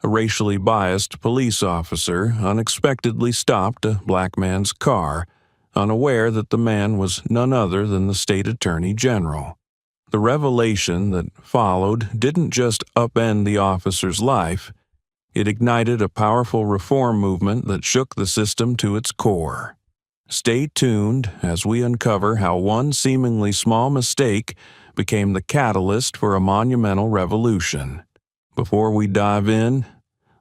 A racially biased police officer unexpectedly stopped a black man's car, unaware that the man was none other than the state attorney general. The revelation that followed didn't just upend the officer's life, it ignited a powerful reform movement that shook the system to its core. Stay tuned as we uncover how one seemingly small mistake became the catalyst for a monumental revolution. Before we dive in,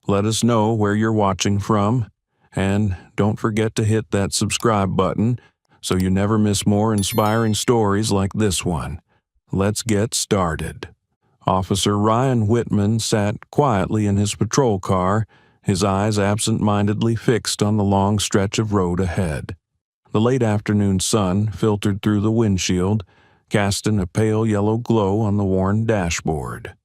let us know where you're watching from, and don't forget to hit that subscribe button so you never miss more inspiring stories like this one. Let's get started. Officer Ryan Whitman sat quietly in his patrol car, his eyes absent-mindedly fixed on the long stretch of road ahead. The late afternoon sun filtered through the windshield, casting a pale yellow glow on the worn dashboard.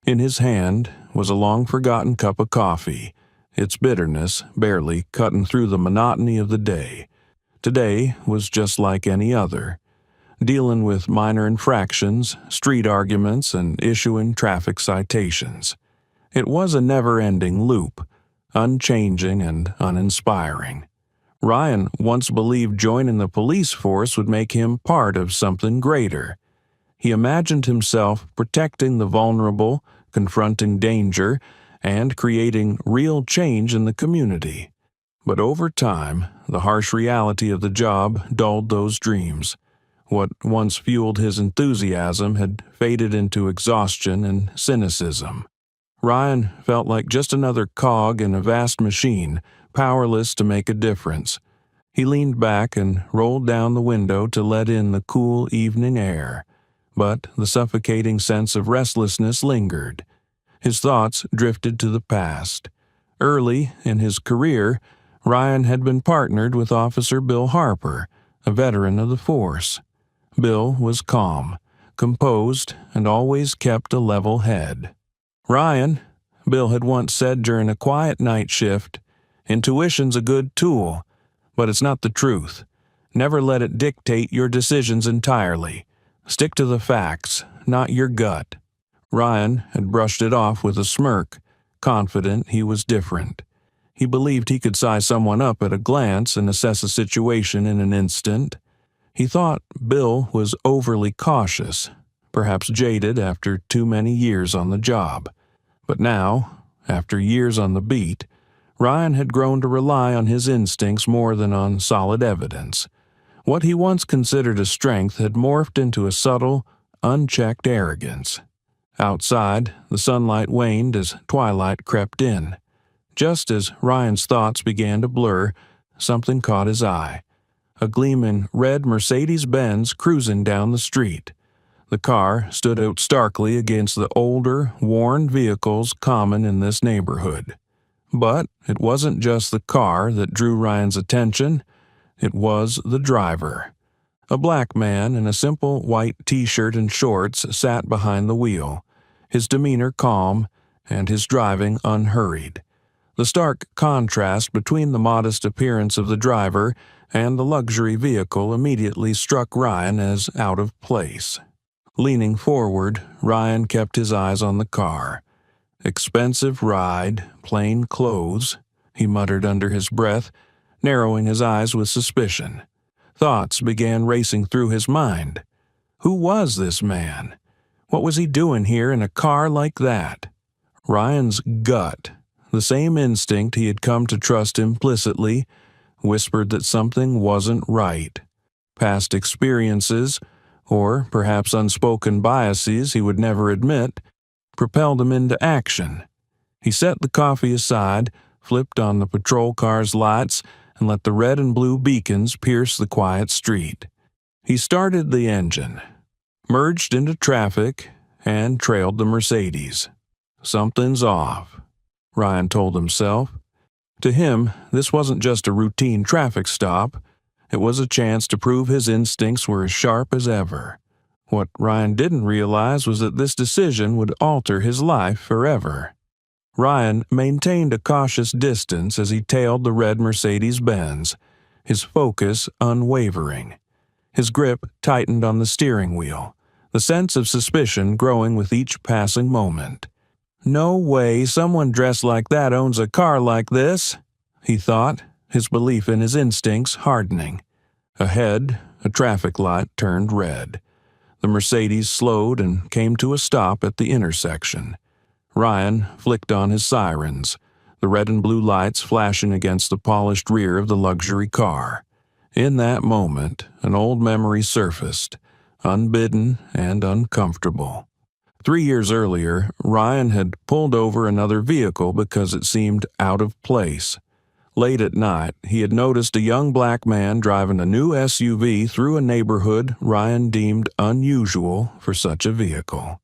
In his hand was a long-forgotten cup of coffee, its bitterness barely cutting through the monotony of the day. Today was just like any other, dealing with minor infractions, street arguments, and issuing traffic citations. It was a never-ending loop, unchanging and uninspiring. Ryan once believed joining the police force would make him part of something greater. He imagined himself protecting the vulnerable, confronting danger, and creating real change in the community. But over time, the harsh reality of the job dulled those dreams. What once fueled his enthusiasm had faded into exhaustion and cynicism. Ryan felt like just another cog in a vast machine, powerless to make a difference. He leaned back and rolled down the window to let in the cool evening air, but the suffocating sense of restlessness lingered. His thoughts drifted to the past. Early in his career, Ryan had been partnered with Officer Bill Harper, a veteran of the force. Bill was calm, composed, and always kept a level head. "Ryan," Bill had once said during a quiet night shift, "intuition's a good tool, but it's not the truth. Never let it dictate your decisions entirely. Stick to the facts, not your gut." Ryan had brushed it off with a smirk, confident he was different. He believed he could size someone up at a glance and assess a situation in an instant. He thought Bill was overly cautious, perhaps jaded after too many years on the job. But now, after years on the beat, Ryan had grown to rely on his instincts more than on solid evidence. What he once considered a strength had morphed into a subtle, unchecked arrogance. Outside, the sunlight waned as twilight crept in. Just as Ryan's thoughts began to blur, something caught his eye. A gleaming red Mercedes-Benz cruising down the street. The car stood out starkly against the older, worn vehicles common in this neighborhood. But it wasn't just the car that drew Ryan's attention, it was the driver. A black man in a simple white t-shirt and shorts sat behind the wheel, his demeanor calm and his driving unhurried. The stark contrast between the modest appearance of the driver and the luxury vehicle immediately struck Ryan as out of place. Leaning forward, Ryan kept his eyes on the car. "Expensive ride, plain clothes," he muttered under his breath, narrowing his eyes with suspicion. Thoughts began racing through his mind. Who was this man? What was he doing here in a car like that? Ryan's gut, the same instinct he had come to trust implicitly, whispered that something wasn't right. Past experiences, or perhaps unspoken biases he would never admit, propelled him into action. He set the coffee aside, flipped on the patrol car's lights, and let the red and blue beacons pierce the quiet street. He started the engine, merged into traffic, and trailed the Mercedes. Something's off, Ryan told himself. To him, this wasn't just a routine traffic stop. It was a chance to prove his instincts were as sharp as ever. What Ryan didn't realize was that this decision would alter his life forever. Ryan maintained a cautious distance as he tailed the red Mercedes-Benz, his focus unwavering. His grip tightened on the steering wheel, the sense of suspicion growing with each passing moment. No way someone dressed like that owns a car like this, he thought, his belief in his instincts hardening. Ahead, a traffic light turned red. The Mercedes slowed and came to a stop at the intersection. Ryan flicked on his sirens, the red and blue lights flashing against the polished rear of the luxury car. In that moment, an old memory surfaced, unbidden and uncomfortable. 3 years earlier, Ryan had pulled over another vehicle because it seemed out of place. Late at night, he had noticed a young black man driving a new SUV through a neighborhood Ryan deemed unusual for such a vehicle.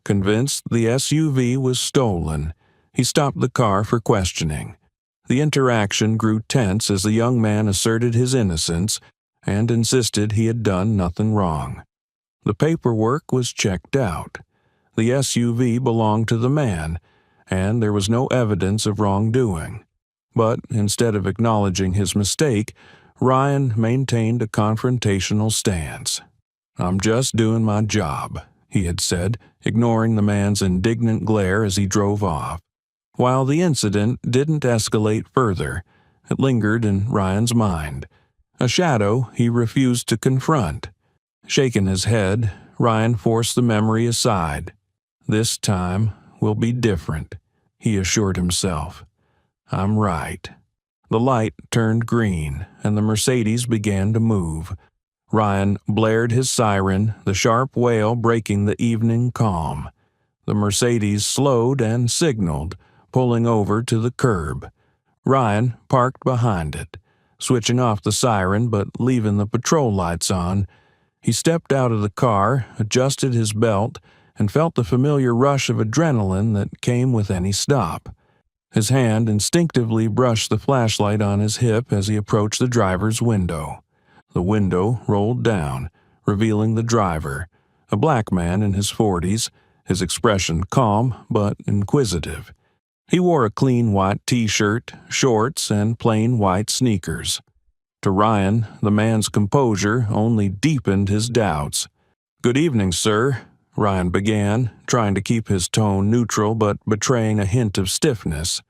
Convinced the SUV was stolen, he stopped the car for questioning. The interaction grew tense as the young man asserted his innocence and insisted he had done nothing wrong. The paperwork was checked out. The SUV belonged to the man, and there was no evidence of wrongdoing. But instead of acknowledging his mistake, Ryan maintained a confrontational stance. "I'm just doing my job," he had said, ignoring the man's indignant glare as he drove off. While the incident didn't escalate further, it lingered in Ryan's mind, a shadow he refused to confront. Shaking his head, Ryan forced the memory aside. "This time will be different," he assured himself. "I'm right." The light turned green, and the Mercedes began to move. Ryan blared his siren, the sharp wail breaking the evening calm. The Mercedes slowed and signaled, pulling over to the curb. Ryan parked behind it, switching off the siren but leaving the patrol lights on. He stepped out of the car, adjusted his belt, and felt the familiar rush of adrenaline that came with any stop. His hand instinctively brushed the flashlight on his hip as he approached the driver's window. The window rolled down, revealing the driver, a black man in his 40s, his expression calm but inquisitive. He wore a clean white t-shirt, shorts, and plain white sneakers. To Ryan, the man's composure only deepened his doubts. "Good evening, sir," Ryan began, trying to keep his tone neutral but betraying a hint of stiffness.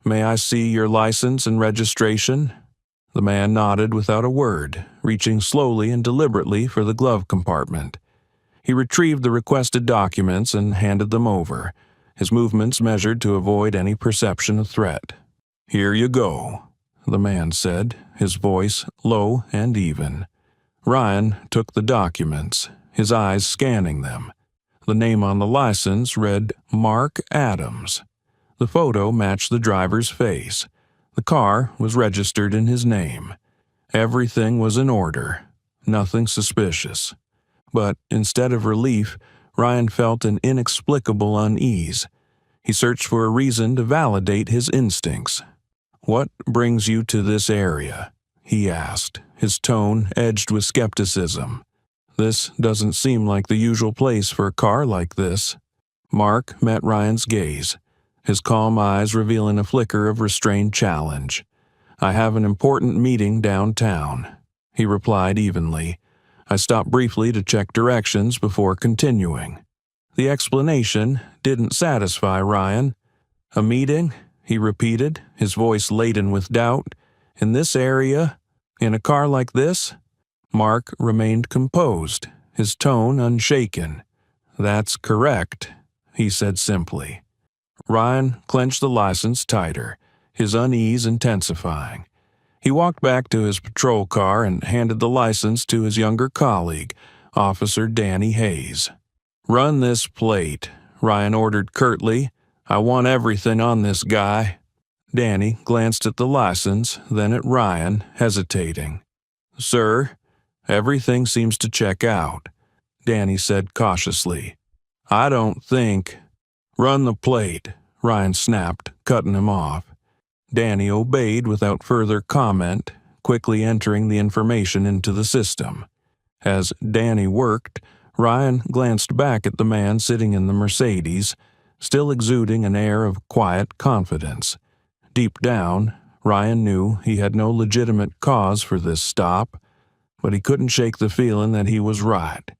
"May I see your license and registration?" The man nodded without a word, reaching slowly and deliberately for the glove compartment. He retrieved the requested documents and handed them over, his movements measured to avoid any perception of threat. "Here you go," the man said, his voice low and even. Ryan took the documents, his eyes scanning them. The name on the license read Mark Adams. The photo matched the driver's face. The car was registered in his name. Everything was in order, nothing suspicious. But instead of relief, Ryan felt an inexplicable unease. He searched for a reason to validate his instincts. "What brings you to this area?" he asked, his tone edged with skepticism. "This doesn't seem like the usual place for a car like this." Mark met Ryan's gaze, his calm eyes revealing a flicker of restrained challenge. "I have an important meeting downtown," he replied evenly. "I stopped briefly to check directions before continuing." The explanation didn't satisfy Ryan. "A meeting?" he repeated, his voice laden with doubt. "In this area? In a car like this?" Mark remained composed, his tone unshaken. "That's correct," he said simply. Ryan clenched the license tighter, his unease intensifying. He walked back to his patrol car and handed the license to his younger colleague, Officer Danny Hayes. "Run this plate," Ryan ordered curtly. "I want everything on this guy." Danny glanced at the license, then at Ryan, hesitating. "Sir, everything seems to check out," Danny said cautiously. "I don't think—" "Run the plate," Ryan snapped, cutting him off. Danny obeyed without further comment, quickly entering the information into the system. As Danny worked, Ryan glanced back at the man sitting in the Mercedes, still exuding an air of quiet confidence. Deep down, Ryan knew he had no legitimate cause for this stop, but he couldn't shake the feeling that he was right,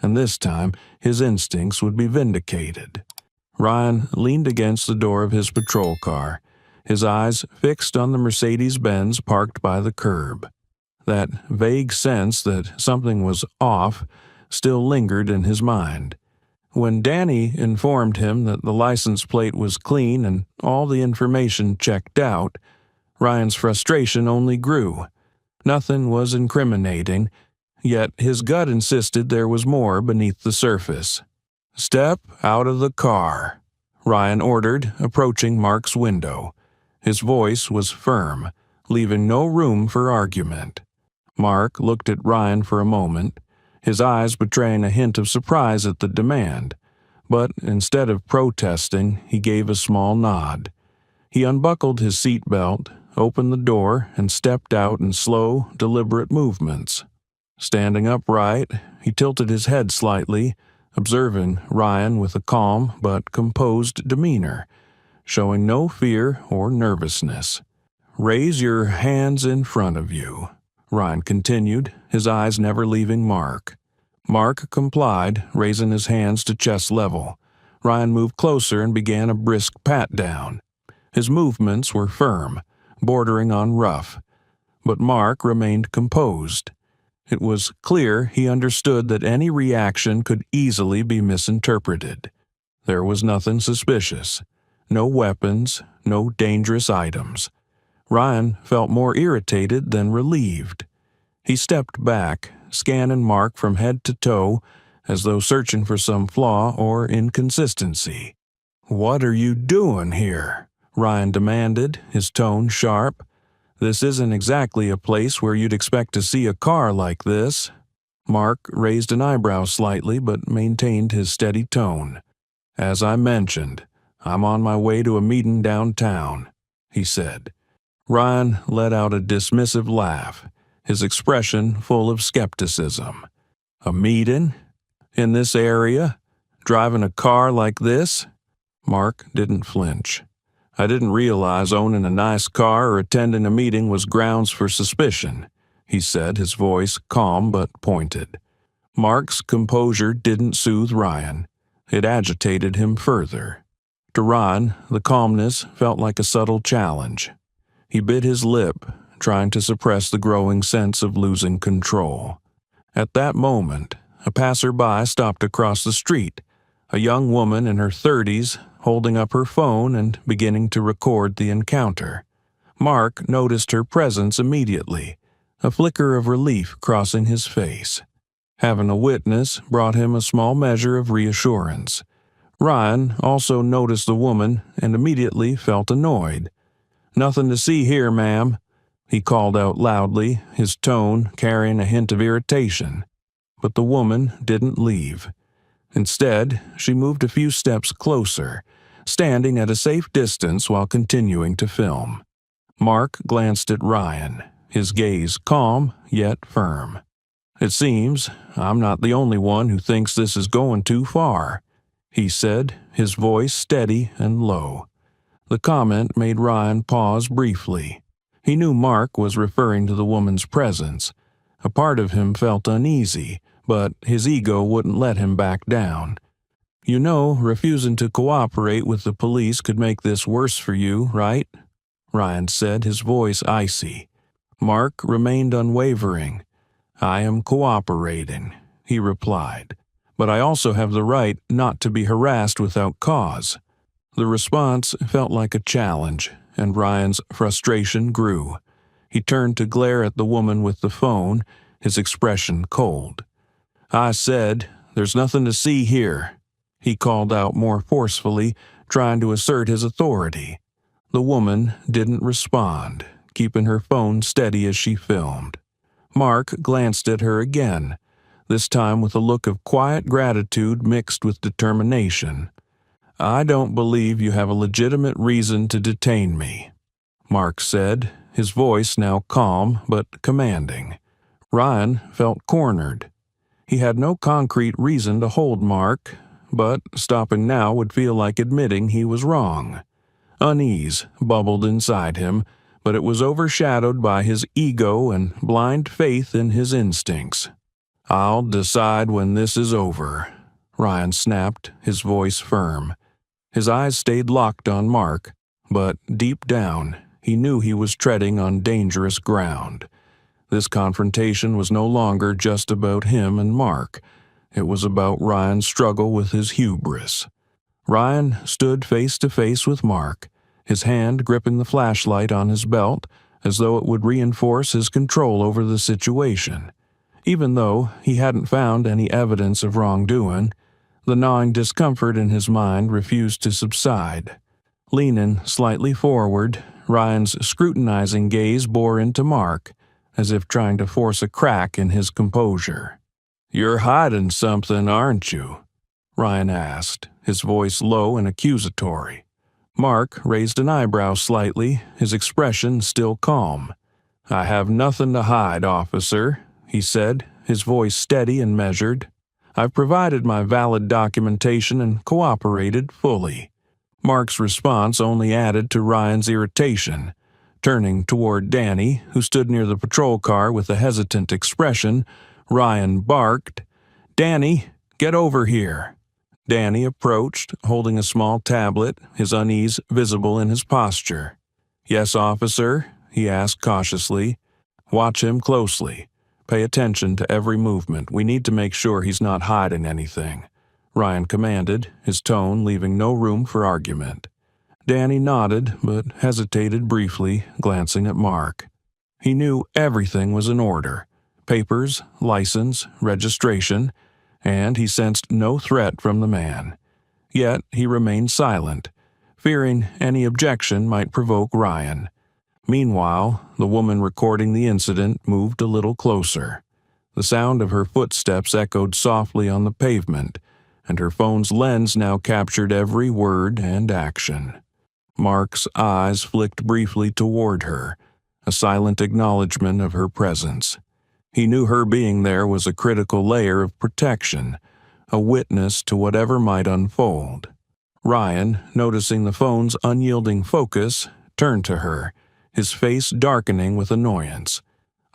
and this time his instincts would be vindicated. Ryan leaned against the door of his patrol car, his eyes fixed on the Mercedes-Benz parked by the curb. That vague sense that something was off still lingered in his mind. When Danny informed him that the license plate was clean and all the information checked out, Ryan's frustration only grew. Nothing was incriminating, yet his gut insisted there was more beneath the surface. "Step out of the car," Ryan ordered, approaching Mark's window. His voice was firm, leaving no room for argument. Mark looked at Ryan for a moment, his eyes betraying a hint of surprise at the demand. But instead of protesting, he gave a small nod. He unbuckled his seatbelt, opened the door, and stepped out in slow, deliberate movements. Standing upright, he tilted his head slightly, observing Ryan with a calm but composed demeanor, showing no fear or nervousness. "Raise your hands in front of you," Ryan continued, his eyes never leaving Mark. Mark complied, raising his hands to chest level. Ryan moved closer and began a brisk pat-down. His movements were firm, bordering on rough, but Mark remained composed. It was clear he understood that any reaction could easily be misinterpreted. There was nothing suspicious. No weapons, no dangerous items. Ryan felt more irritated than relieved. He stepped back, scanning Mark from head to toe, as though searching for some flaw or inconsistency. "What are you doing here?" Ryan demanded, his tone sharp. "This isn't exactly a place where you'd expect to see a car like this." Mark raised an eyebrow slightly but maintained his steady tone. "As I mentioned, I'm on my way to a meeting downtown," he said. Ryan let out a dismissive laugh, his expression full of skepticism. "A meeting? In this area? Driving a car like this?" Mark didn't flinch. "I didn't realize owning a nice car or attending a meeting was grounds for suspicion," he said, his voice calm but pointed. Mark's composure didn't soothe Ryan. It agitated him further. To Ryan, the calmness felt like a subtle challenge. He bit his lip, trying to suppress the growing sense of losing control. At that moment, a passerby stopped across the street, a young woman in her 30s holding up her phone and beginning to record the encounter. Mark noticed her presence immediately, a flicker of relief crossing his face. Having a witness brought him a small measure of reassurance. Ryan also noticed the woman and immediately felt annoyed. "Nothing to see here, ma'am," he called out loudly, his tone carrying a hint of irritation. But the woman didn't leave. Instead, she moved a few steps closer, standing at a safe distance while continuing to film. Mark glanced at Ryan, his gaze calm yet firm. "It seems I'm not the only one who thinks this is going too far," he said, his voice steady and low. The comment made Ryan pause briefly. He knew Mark was referring to the woman's presence. A part of him felt uneasy, but his ego wouldn't let him back down. "You know, refusing to cooperate with the police could make this worse for you, right?" Ryan said, his voice icy. Mark remained unwavering. "I am cooperating," he replied, "but I also have the right not to be harassed without cause." The response felt like a challenge, and Ryan's frustration grew. He turned to glare at the woman with the phone, his expression cold. "I said, there's nothing to see here," he called out more forcefully, trying to assert his authority. The woman didn't respond, keeping her phone steady as she filmed. Mark glanced at her again, this time with a look of quiet gratitude mixed with determination. "I don't believe you have a legitimate reason to detain me," Mark said, his voice now calm but commanding. Ryan felt cornered. He had no concrete reason to hold Mark, but stopping now would feel like admitting he was wrong. Unease bubbled inside him, but it was overshadowed by his ego and blind faith in his instincts. "I'll decide when this is over," Ryan snapped, his voice firm. His eyes stayed locked on Mark, but deep down, he knew he was treading on dangerous ground. This confrontation was no longer just about him and Mark. It was about Ryan's struggle with his hubris. Ryan stood face to face with Mark, his hand gripping the flashlight on his belt as though it would reinforce his control over the situation. Even though he hadn't found any evidence of wrongdoing, the gnawing discomfort in his mind refused to subside. Leaning slightly forward, Ryan's scrutinizing gaze bore into Mark, as if trying to force a crack in his composure. "You're hiding something, aren't you?" Ryan asked, his voice low and accusatory. Mark raised an eyebrow slightly, his expression still calm. "I have nothing to hide, officer," he said, his voice steady and measured. "I've provided my valid documentation and cooperated fully." Mark's response only added to Ryan's irritation. Turning toward Danny, who stood near the patrol car with a hesitant expression, Ryan barked, "Danny, get over here." Danny approached, holding a small tablet, his unease visible in his posture. "Yes, officer?" he asked cautiously. "Watch him closely. Pay attention to every movement. We need to make sure he's not hiding anything," Ryan commanded, his tone leaving no room for argument. Danny nodded, but hesitated briefly, glancing at Mark. He knew everything was in order: papers, license, registration, and he sensed no threat from the man. Yet he remained silent, fearing any objection might provoke Ryan. Meanwhile, the woman recording the incident moved a little closer. The sound of her footsteps echoed softly on the pavement, and her phone's lens now captured every word and action. Mark's eyes flicked briefly toward her, a silent acknowledgement of her presence. He knew her being there was a critical layer of protection, a witness to whatever might unfold. Ryan, noticing the phone's unyielding focus, turned to her, his face darkening with annoyance.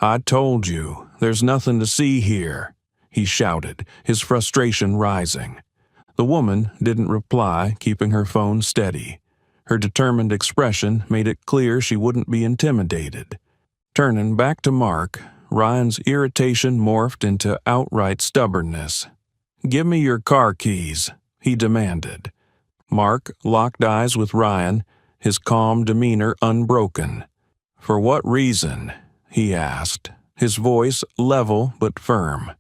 "I told you, there's nothing to see here," he shouted, his frustration rising. The woman didn't reply, keeping her phone steady. Her determined expression made it clear she wouldn't be intimidated. Turning back to Mark, Ryan's irritation morphed into outright stubbornness. "Give me your car keys," he demanded. Mark locked eyes with Ryan, his calm demeanor unbroken. "For what reason?" he asked, his voice level but firm.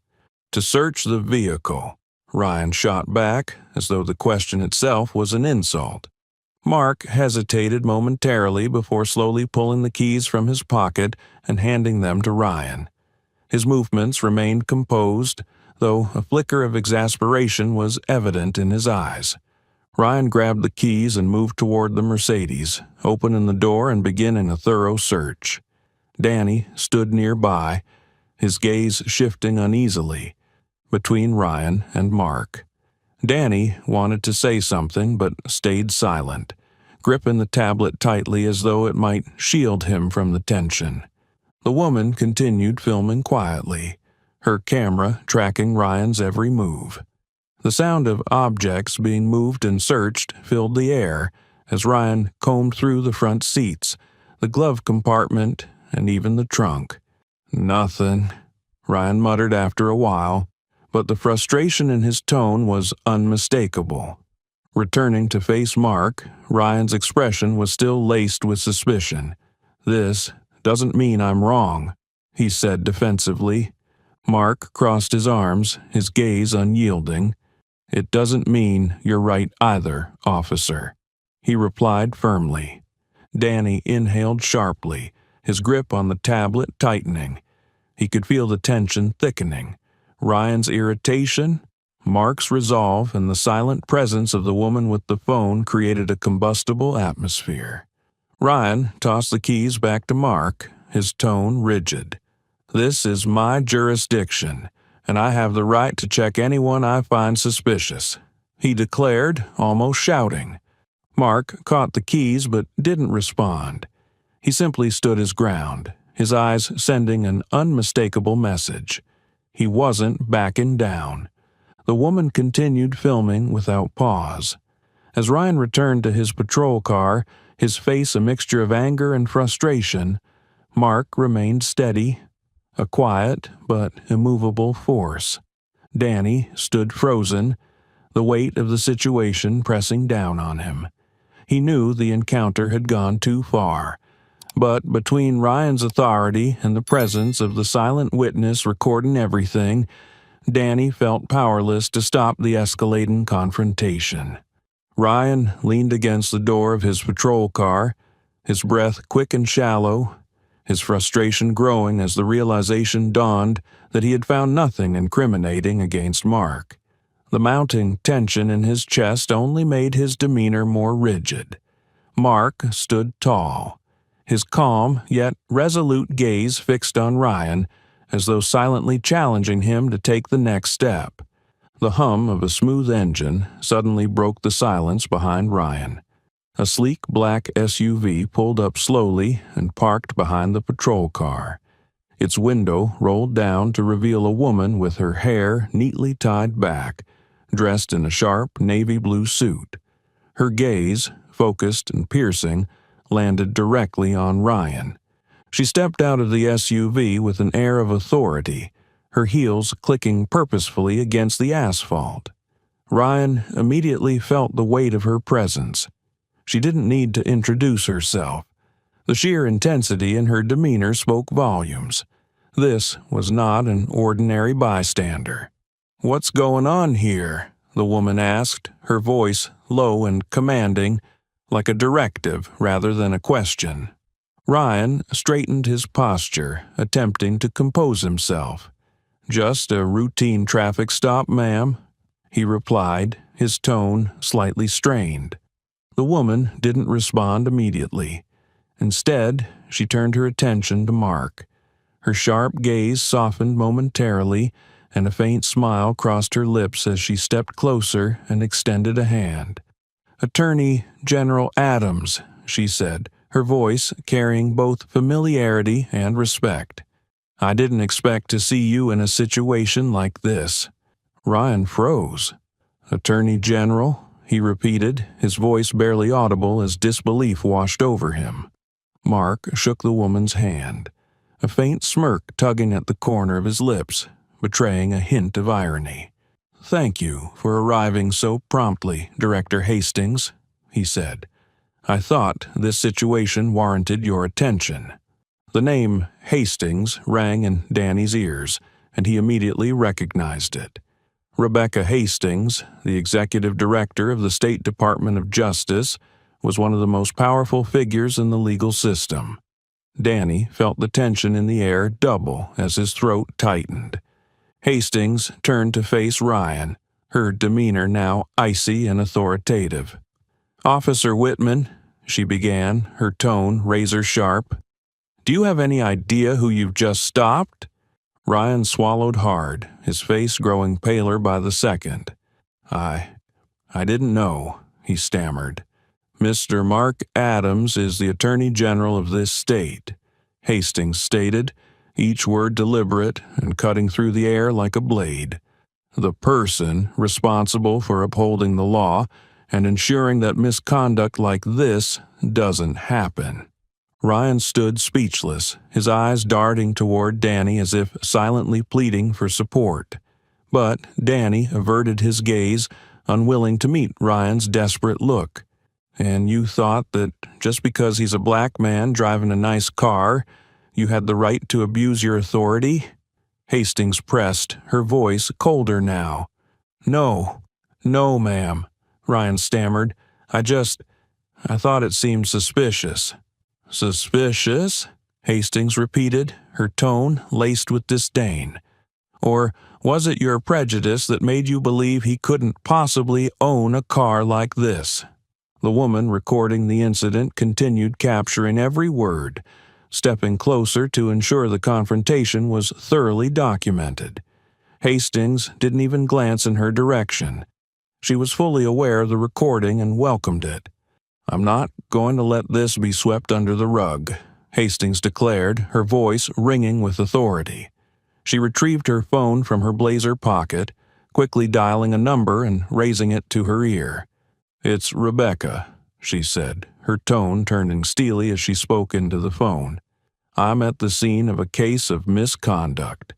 "To search the vehicle," Ryan shot back, as though the question itself was an insult. Mark hesitated momentarily before slowly pulling the keys from his pocket and handing them to Ryan. His movements remained composed, though a flicker of exasperation was evident in his eyes. Ryan grabbed the keys and moved toward the Mercedes, opening the door and beginning a thorough search. Danny stood nearby, his gaze shifting uneasily between Ryan and Mark. Danny wanted to say something but stayed silent, gripping the tablet tightly as though it might shield him from the tension. The woman continued filming quietly, her camera tracking Ryan's every move. The sound of objects being moved and searched filled the air as Ryan combed through the front seats, the glove compartment, and even the trunk. "Nothing," Ryan muttered after a while, but the frustration in his tone was unmistakable. Returning to face Mark, Ryan's expression was still laced with suspicion. "This doesn't mean I'm wrong," he said defensively. Mark crossed his arms, his gaze unyielding. "It doesn't mean you're right either, officer," he replied firmly. Danny inhaled sharply, his grip on the tablet tightening. He could feel the tension thickening. Ryan's irritation, Mark's resolve, and the silent presence of the woman with the phone created a combustible atmosphere. Ryan tossed the keys back to Mark, his tone rigid. "This is my jurisdiction, and I have the right to check anyone I find suspicious," he declared, almost shouting. Mark caught the keys but didn't respond. He simply stood his ground, his eyes sending an unmistakable message. He wasn't backing down. The woman continued filming without pause. As Ryan returned to his patrol car, his face a mixture of anger and frustration, Mark remained steady, a quiet but immovable force. Danny stood frozen, the weight of the situation pressing down on him. He knew the encounter had gone too far, but between Ryan's authority and the presence of the silent witness recording everything, Danny felt powerless to stop the escalating confrontation. Ryan leaned against the door of his patrol car, his breath quick and shallow, his frustration growing as the realization dawned that he had found nothing incriminating against Mark. The mounting tension in his chest only made his demeanor more rigid. Mark stood tall, his calm yet resolute gaze fixed on Ryan, as though silently challenging him to take the next step. The hum of a smooth engine suddenly broke the silence behind Ryan. A sleek black SUV pulled up slowly and parked behind the patrol car. Its window rolled down to reveal a woman with her hair neatly tied back, dressed in a sharp navy blue suit. Her gaze, focused and piercing, landed directly on Ryan. She stepped out of the SUV with an air of authority, her heels clicking purposefully against the asphalt. Ryan immediately felt the weight of her presence. She didn't need to introduce herself. The sheer intensity in her demeanor spoke volumes. This was not an ordinary bystander. "What's going on here?" the woman asked, her voice low and commanding, like a directive rather than a question. Ryan straightened his posture, attempting to compose himself. "Just a routine traffic stop, ma'am," he replied, his tone slightly strained. The woman didn't respond immediately. Instead, she turned her attention to Mark. Her sharp gaze softened momentarily, and a faint smile crossed her lips as she stepped closer and extended a hand. "Attorney General Adams," she said, her voice carrying both familiarity and respect. "I didn't expect to see you in a situation like this." Ryan froze. "Attorney General?" he repeated, his voice barely audible as disbelief washed over him. Mark shook the woman's hand, a faint smirk tugging at the corner of his lips, betraying a hint of irony. "Thank you for arriving so promptly, Director Hastings," he said. "I thought this situation warranted your attention." The name Hastings rang in Danny's ears, and he immediately recognized it. Rebecca Hastings, the executive director of the State Department of Justice, was one of the most powerful figures in the legal system. Danny felt the tension in the air double as his throat tightened. Hastings turned to face Ryan, her demeanor now icy and authoritative. "Officer Whitman," she began, her tone razor-sharp, "do you have any idea who you've just stopped?" Ryan swallowed hard, his face growing paler by the second. I didn't know," he stammered. "Mr. Mark Adams is the Attorney General of this state," Hastings stated, each word deliberate and cutting through the air like a blade. "The person responsible for upholding the law and ensuring that misconduct like this doesn't happen." Ryan stood speechless, his eyes darting toward Danny as if silently pleading for support. But Danny averted his gaze, unwilling to meet Ryan's desperate look. "And you thought that just because he's a black man driving a nice car, you had the right to abuse your authority?" Hastings pressed, her voice colder now. No, ma'am," Ryan stammered. I thought it seemed suspicious." "Suspicious?" Hastings repeated, her tone laced with disdain. "Or was it your prejudice that made you believe he couldn't possibly own a car like this?" The woman recording the incident continued capturing every word, stepping closer to ensure the confrontation was thoroughly documented. Hastings didn't even glance in her direction. She was fully aware of the recording and welcomed it. "I'm not going to let this be swept under the rug," Hastings declared, her voice ringing with authority. She retrieved her phone from her blazer pocket, quickly dialing a number and raising it to her ear. "It's Rebecca," she said, her tone turning steely as she spoke into the phone. "I'm at the scene of a case of misconduct.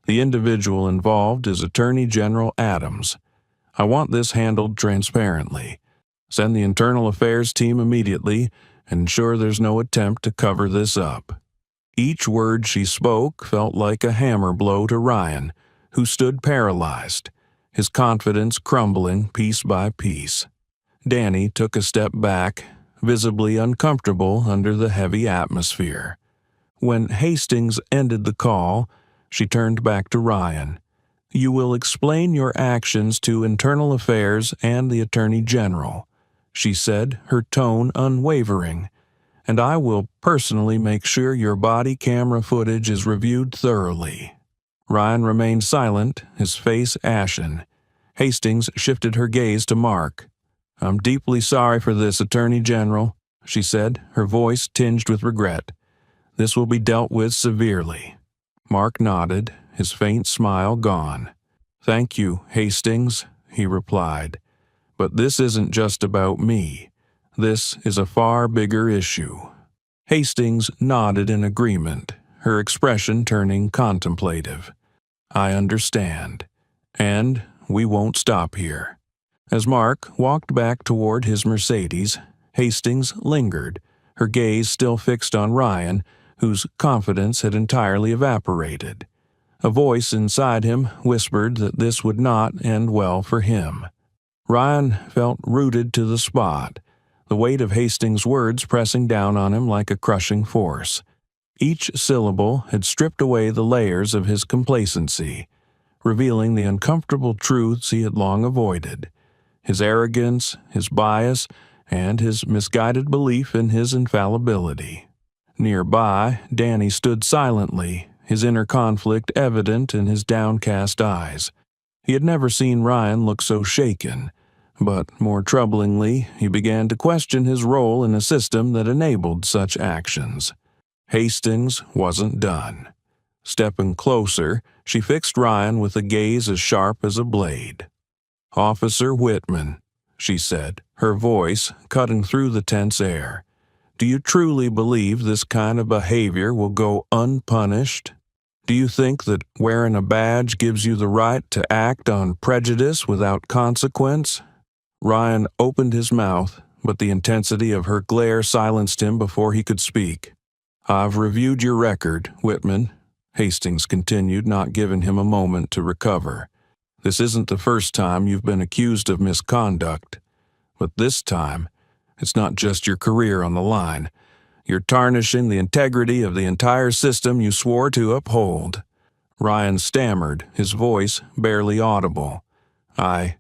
The individual involved is Attorney General Adams. I want this handled transparently. Send the Internal Affairs team immediately and ensure there's no attempt to cover this up." Each word she spoke felt like a hammer blow to Ryan, who stood paralyzed, his confidence crumbling piece by piece. Danny took a step back, visibly uncomfortable under the heavy atmosphere. When Hastings ended the call, she turned back to Ryan. "You will explain your actions to Internal Affairs and the Attorney General," she said, her tone unwavering. "And I will personally make sure your body camera footage is reviewed thoroughly." Ryan remained silent, his face ashen. Hastings shifted her gaze to Mark. "I'm deeply sorry for this, Attorney General," she said, her voice tinged with regret. "This will be dealt with severely." Mark nodded, his faint smile gone. "Thank you, Hastings," he replied. "But this isn't just about me. This is a far bigger issue." Hastings nodded in agreement, her expression turning contemplative. "I understand. And we won't stop here." As Mark walked back toward his Mercedes, Hastings lingered, her gaze still fixed on Ryan, whose confidence had entirely evaporated. A voice inside him whispered that this would not end well for him. Ryan felt rooted to the spot, the weight of Hastings' words pressing down on him like a crushing force. Each syllable had stripped away the layers of his complacency, revealing the uncomfortable truths he had long avoided: his arrogance, his bias, and his misguided belief in his infallibility. Nearby, Danny stood silently, his inner conflict evident in his downcast eyes. He had never seen Ryan look so shaken, but more troublingly, he began to question his role in a system that enabled such actions. Hastings wasn't done. Stepping closer, she fixed Ryan with a gaze as sharp as a blade. "Officer Whitman," she said, her voice cutting through the tense air, "do you truly believe this kind of behavior will go unpunished? Do you think that wearing a badge gives you the right to act on prejudice without consequence?" Ryan opened his mouth, but the intensity of her glare silenced him before he could speak. "I've reviewed your record, Whitman," Hastings continued, not giving him a moment to recover. "This isn't the first time you've been accused of misconduct. But this time, it's not just your career on the line. You're tarnishing the integrity of the entire system you swore to uphold." Ryan stammered, his voice barely audible. I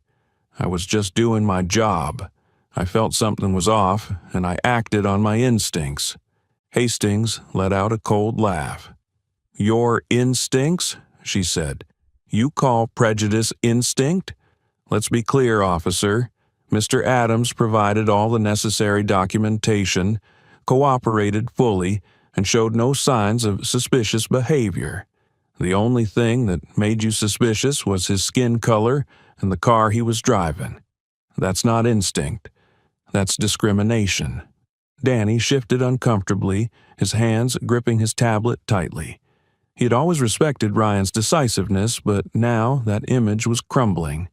was just doing my job. I felt something was off, and I acted on my instincts." Hastings let out a cold laugh. "Your instincts?" she said. "You call prejudice instinct? Let's be clear, officer. Mr. Adams provided all the necessary documentation, cooperated fully, and showed no signs of suspicious behavior. The only thing that made you suspicious was his skin color and the car he was driving. That's not instinct. That's discrimination." Danny shifted uncomfortably, his hands gripping his tablet tightly. He had always respected Ryan's decisiveness, but now that image was crumbling.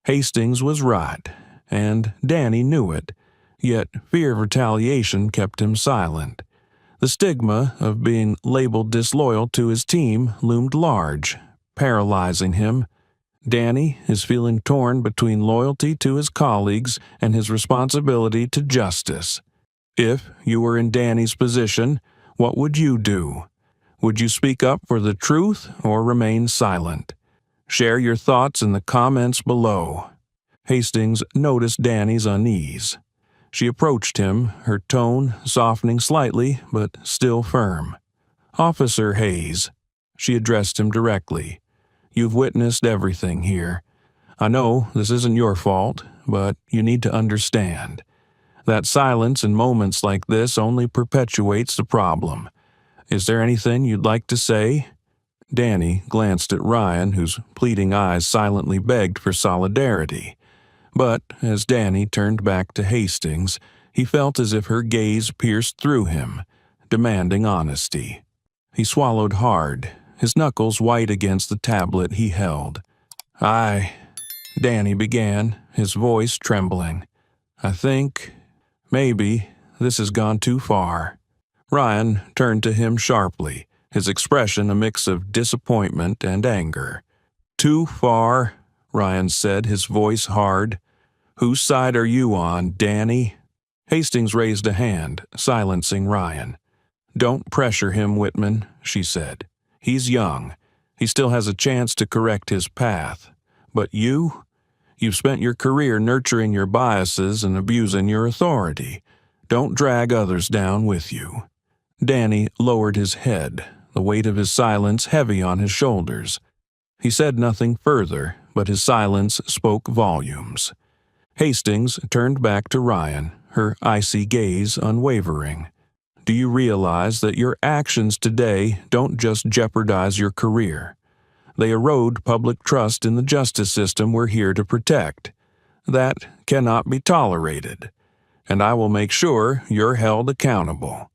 Hastings was right, and Danny knew it, yet fear of retaliation kept him silent. The stigma of being labeled disloyal to his team loomed large, paralyzing him. Danny is feeling torn between loyalty to his colleagues and his responsibility to justice. If you were in Danny's position, what would you do? Would you speak up for the truth or remain silent? Share your thoughts in the comments below. Hastings noticed Danny's unease. She approached him, her tone softening slightly but still firm. "Officer Hayes," she addressed him directly, "you've witnessed everything here. I know this isn't your fault, but you need to understand. That silence in moments like this only perpetuates the problem. Is there anything you'd like to say?" Danny glanced at Ryan, whose pleading eyes silently begged for solidarity. But as Danny turned back to Hastings, he felt as if her gaze pierced through him, demanding honesty. He swallowed hard, his knuckles white against the tablet he held. Danny began, his voice trembling. I think, maybe, this has gone too far. Ryan turned to him sharply, his expression a mix of disappointment and anger. Too far, Ryan said, his voice hard. Whose side are you on, Danny? Hastings raised a hand, silencing Ryan. Don't pressure him, Whitman, she said. He's young. He still has a chance to correct his path. But you've spent your career nurturing your biases and abusing your authority. Don't drag others down with you. Danny lowered his head, the weight of his silence heavy on his shoulders. He said nothing further, but his silence spoke volumes. Hastings turned back to Ryan, her icy gaze unwavering. Do you realize that your actions today don't just jeopardize your career? They erode public trust in the justice system we're here to protect. That cannot be tolerated, and I will make sure you're held accountable.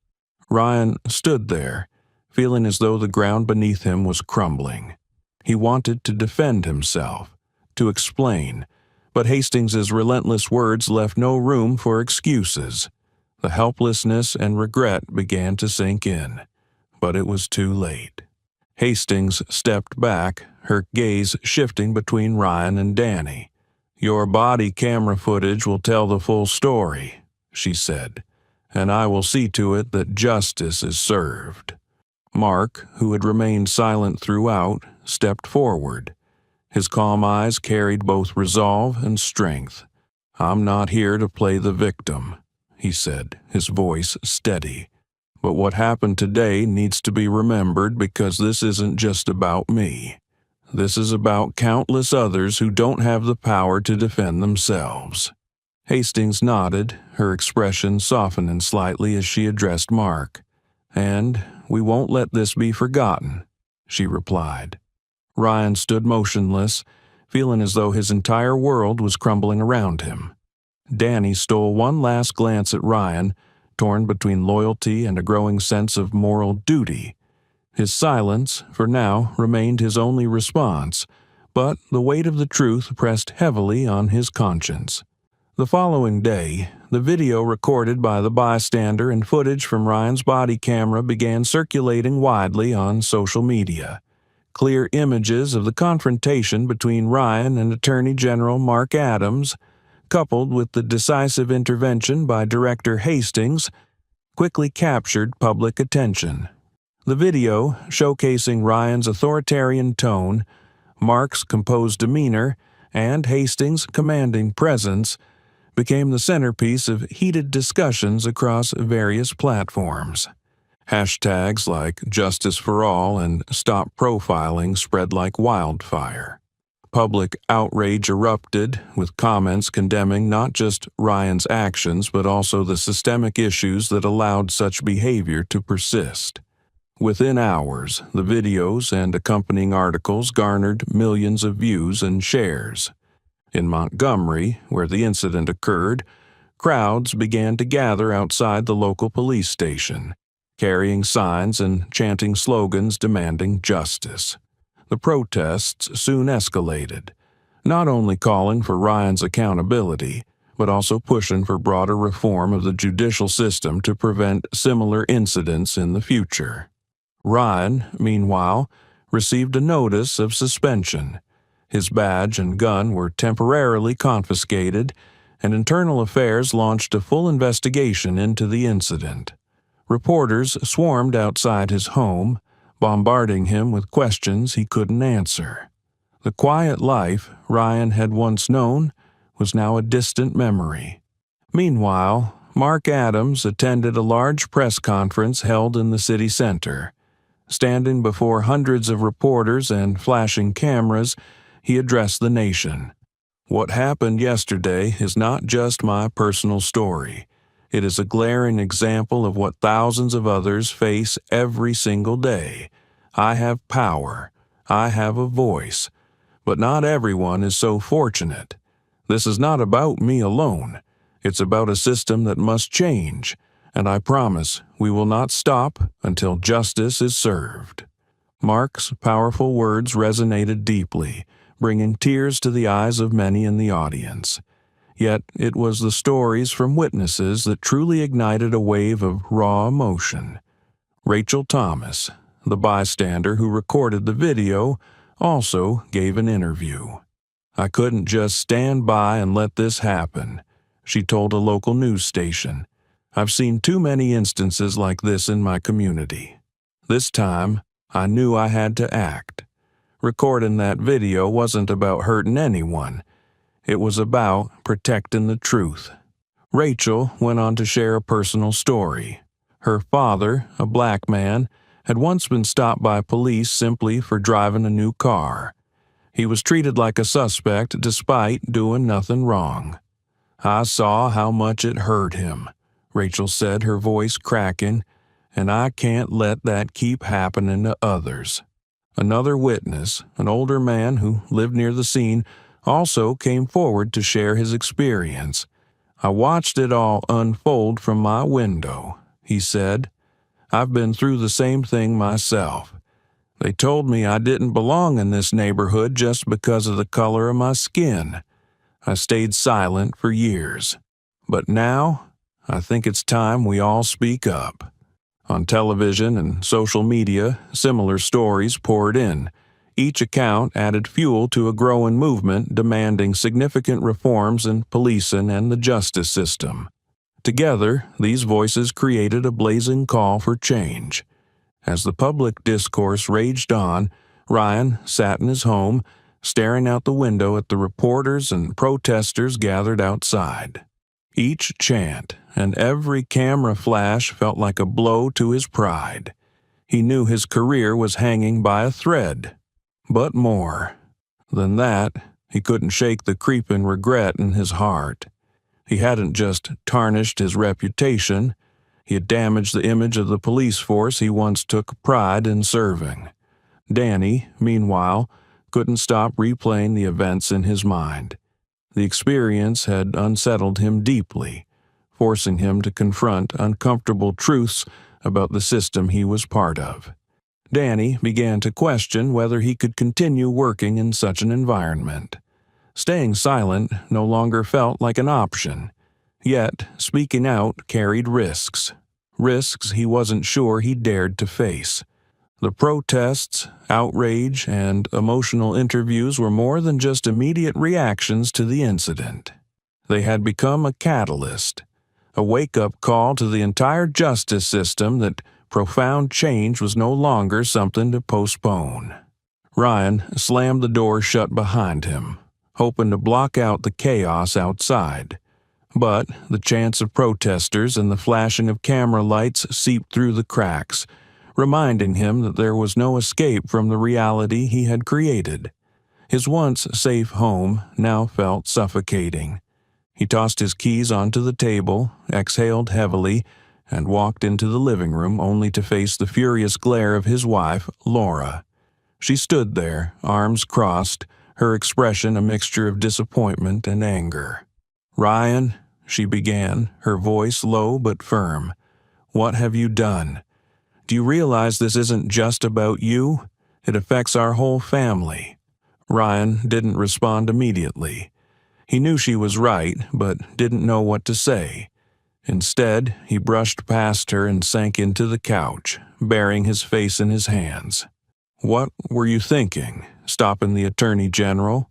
Ryan stood there, feeling as though the ground beneath him was crumbling. He wanted to defend himself, to explain, but Hastings's relentless words left no room for excuses. The helplessness and regret began to sink in, but it was too late. Hastings stepped back, her gaze shifting between Ryan and Danny. Your body camera footage will tell the full story, she said, and I will see to it that justice is served. Mark, who had remained silent throughout, stepped forward. His calm eyes carried both resolve and strength. I'm not here to play the victim, he said, his voice steady. But what happened today needs to be remembered because this isn't just about me. This is about countless others who don't have the power to defend themselves. Hastings nodded, her expression softening slightly as she addressed Mark. And we won't let this be forgotten, she replied. Ryan stood motionless, feeling as though his entire world was crumbling around him. Danny stole one last glance at Ryan, torn between loyalty and a growing sense of moral duty. His silence, for now, remained his only response, but the weight of the truth pressed heavily on his conscience. The following day, the video recorded by the bystander and footage from Ryan's body camera began circulating widely on social media. Clear images of the confrontation between Ryan and Attorney General Mark Adams, coupled with the decisive intervention by Director Hastings, quickly captured public attention. The video, showcasing Ryan's authoritarian tone, Mark's composed demeanor, and Hastings' commanding presence, became the centerpiece of heated discussions across various platforms. Hashtags like Justice for All and Stop Profiling spread like wildfire. Public outrage erupted, with comments condemning not just Ryan's actions but also the systemic issues that allowed such behavior to persist. Within hours, the videos and accompanying articles garnered millions of views and shares. In Montgomery, where the incident occurred, crowds began to gather outside the local police station, carrying signs and chanting slogans demanding justice. The protests soon escalated, not only calling for Ryan's accountability, but also pushing for broader reform of the judicial system to prevent similar incidents in the future. Ryan, meanwhile, received a notice of suspension. His badge and gun were temporarily confiscated, and Internal Affairs launched a full investigation into the incident. Reporters swarmed outside his home, bombarding him with questions he couldn't answer. The quiet life Ryan had once known was now a distant memory. Meanwhile, Mark Adams attended a large press conference held in the city center. Standing before hundreds of reporters and flashing cameras, he addressed the nation. What happened yesterday is not just my personal story. It is a glaring example of what thousands of others face every single day. I have power. I have a voice. But not everyone is so fortunate. This is not about me alone. It's about a system that must change, and I promise we will not stop until justice is served." Mark's powerful words resonated deeply, bringing tears to the eyes of many in the audience. Yet it was the stories from witnesses that truly ignited a wave of raw emotion. Rachel Thomas, the bystander who recorded the video, also gave an interview. "I couldn't just stand by and let this happen," she told a local news station. "I've seen too many instances like this in my community. This time, I knew I had to act." Recording that video wasn't about hurting anyone. It was about protecting the truth. Rachel went on to share a personal story. Her father, a black man, had once been stopped by police simply for driving a new car. He was treated like a suspect despite doing nothing wrong. "I saw how much it hurt him," Rachel said, her voice cracking, "and I can't let that keep happening to others." Another witness, an older man who lived near the scene, also came forward to share his experience. "I watched it all unfold from my window," he said. "I've been through the same thing myself. They told me I didn't belong in this neighborhood just because of the color of my skin. I stayed silent for years. But now, I think it's time we all speak up." On television and social media, similar stories poured in. Each account added fuel to a growing movement demanding significant reforms in policing and the justice system. Together, these voices created a blazing call for change. As the public discourse raged on, Ryan sat in his home, staring out the window at the reporters and protesters gathered outside. Each chant and every camera flash felt like a blow to his pride. He knew his career was hanging by a thread. But more than that, he couldn't shake the creeping regret in his heart. He hadn't just tarnished his reputation, he had damaged the image of the police force he once took pride in serving. Danny, meanwhile, couldn't stop replaying the events in his mind. The experience had unsettled him deeply, forcing him to confront uncomfortable truths about the system he was part of. Danny began to question whether he could continue working in such an environment. Staying silent no longer felt like an option, yet speaking out carried risks he wasn't sure he dared to face. The protests, outrage, and emotional interviews were more than just immediate reactions to the incident. They had become a catalyst, a wake-up call to the entire justice system that profound change was no longer something to postpone. Ryan slammed the door shut behind him, hoping to block out the chaos outside. But the chants of protesters and the flashing of camera lights seeped through the cracks, reminding him that there was no escape from the reality he had created. His once safe home now felt suffocating. He tossed his keys onto the table, exhaled heavily, and walked into the living room only to face the furious glare of his wife, Laura. She stood there, arms crossed, her expression a mixture of disappointment and anger. "Ryan," she began, her voice low but firm, "what have you done? Do you realize this isn't just about you? It affects our whole family." Ryan didn't respond immediately. He knew she was right, but didn't know what to say. Instead, he brushed past her and sank into the couch, burying his face in his hands. "What were you thinking, stopping the Attorney General?"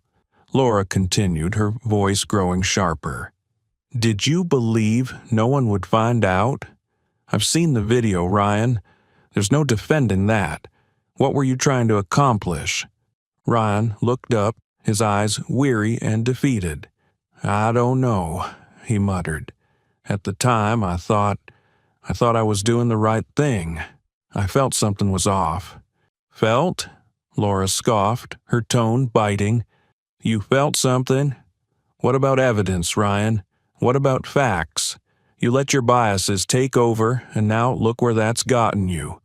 Laura continued, her voice growing sharper. "Did you believe no one would find out? I've seen the video, Ryan. There's no defending that. What were you trying to accomplish?" Ryan looked up, his eyes weary and defeated. "I don't know," he muttered. "At the time, I thought I was doing the right thing. I felt something was off." "Felt?" Laura scoffed, her tone biting. "You felt something? What about evidence, Ryan? What about facts? You let your biases take over, and now look where that's gotten you.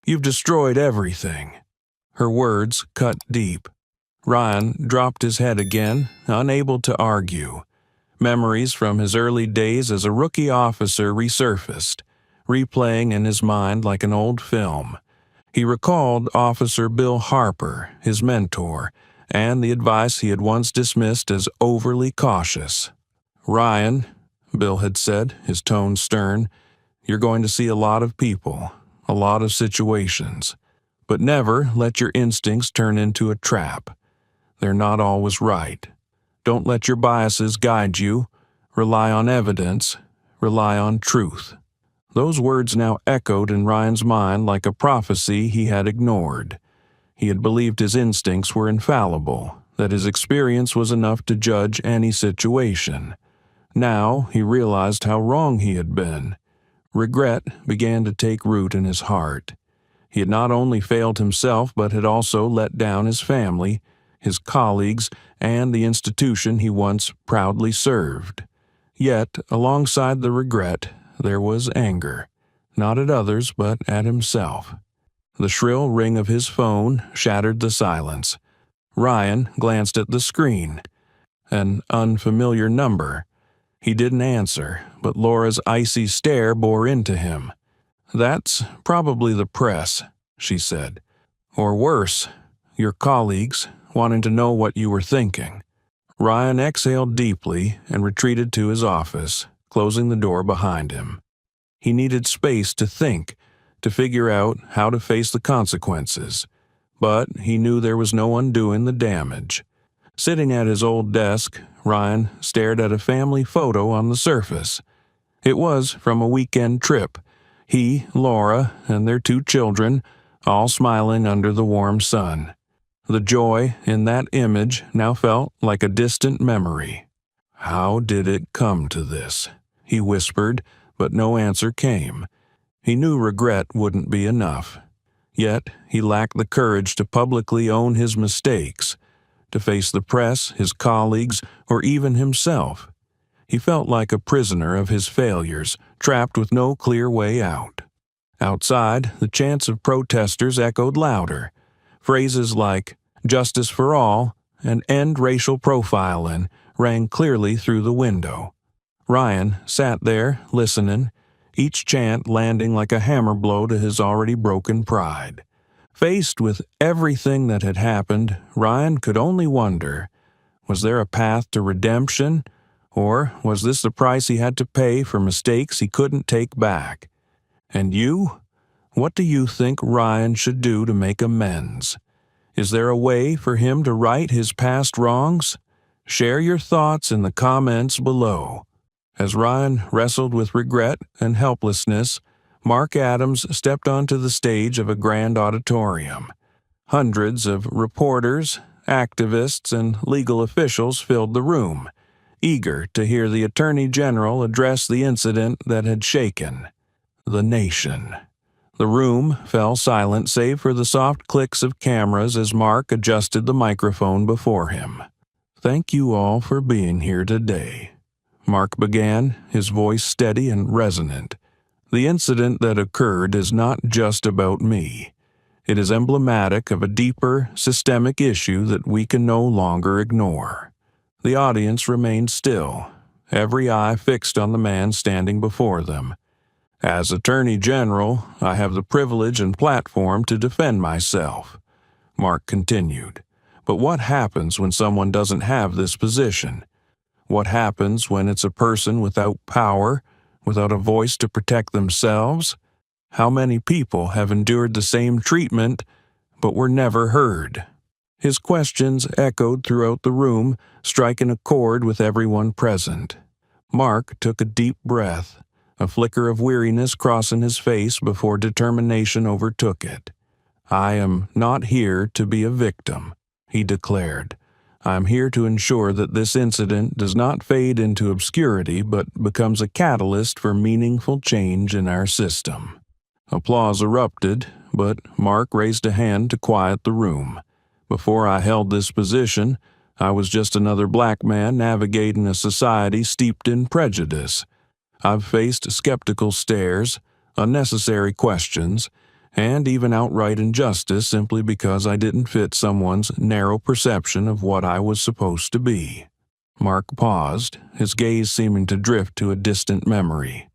You've destroyed everything." Her words cut deep. Ryan dropped his head again, unable to argue. Memories from his early days as a rookie officer resurfaced, replaying in his mind like an old film. He recalled Officer Bill Harper, his mentor, and the advice he had once dismissed as overly cautious. "Ryan," Bill had said, his tone stern, "you're going to see a lot of people, a lot of situations, but never let your instincts turn into a trap. They're not always right. Don't let your biases guide you. Rely on evidence. Rely on truth." Those words now echoed in Ryan's mind like a prophecy he had ignored. He had believed his instincts were infallible, that his experience was enough to judge any situation. Now he realized how wrong he had been. Regret began to take root in his heart. He had not only failed himself, but had also let down his family, his colleagues, and the institution he once proudly served. Yet, alongside the regret, there was anger, not at others, but at himself. The shrill ring of his phone shattered the silence. Ryan glanced at the screen. An unfamiliar number. He didn't answer, but Laura's icy stare bore into him. "That's probably the press," she said. "Or worse, your colleagues wanting to know what you were thinking." Ryan exhaled deeply and retreated to his office, closing the door behind him. He needed space to think, to figure out how to face the consequences. But he knew there was no undoing the damage. Sitting at his old desk, Ryan stared at a family photo on the surface. It was from a weekend trip. He, Laura, and their 2 children, all smiling under the warm sun. The joy in that image now felt like a distant memory. "How did it come to this?" he whispered, but no answer came. He knew regret wouldn't be enough. Yet he lacked the courage to publicly own his mistakes, to face the press, his colleagues, or even himself. He felt like a prisoner of his failures, trapped with no clear way out. Outside, the chants of protesters echoed louder. Phrases like "justice for all" and "end racial profiling" rang clearly through the window. Ryan sat there, listening, each chant landing like a hammer blow to his already broken pride. Faced with everything that had happened, Ryan could only wonder, was there a path to redemption, or was this the price he had to pay for mistakes he couldn't take back? And you? What do you think Ryan should do to make amends? Is there a way for him to right his past wrongs? Share your thoughts in the comments below. As Ryan wrestled with regret and helplessness, Mark Adams stepped onto the stage of a grand auditorium. Hundreds of reporters, activists, and legal officials filled the room, eager to hear the Attorney General address the incident that had shaken the nation. The room fell silent save for the soft clicks of cameras as Mark adjusted the microphone before him. "Thank you all for being here today," Mark began, his voice steady and resonant. "The incident that occurred is not just about me. It is emblematic of a deeper, systemic issue that we can no longer ignore." The audience remained still, every eye fixed on the man standing before them. "As Attorney General, I have the privilege and platform to defend myself," Mark continued. "But what happens when someone doesn't have this position? What happens when it's a person without power, without a voice to protect themselves? How many people have endured the same treatment, but were never heard?" His questions echoed throughout the room, striking a chord with everyone present. Mark took a deep breath, a flicker of weariness crossing his face before determination overtook it. "I am not here to be a victim," he declared. "I am here to ensure that this incident does not fade into obscurity but becomes a catalyst for meaningful change in our system." Applause erupted, but Mark raised a hand to quiet the room. "Before I held this position, I was just another black man navigating a society steeped in prejudice. I've faced skeptical stares, unnecessary questions, and even outright injustice simply because I didn't fit someone's narrow perception of what I was supposed to be. Mark paused, his gaze seeming to drift to a distant memory.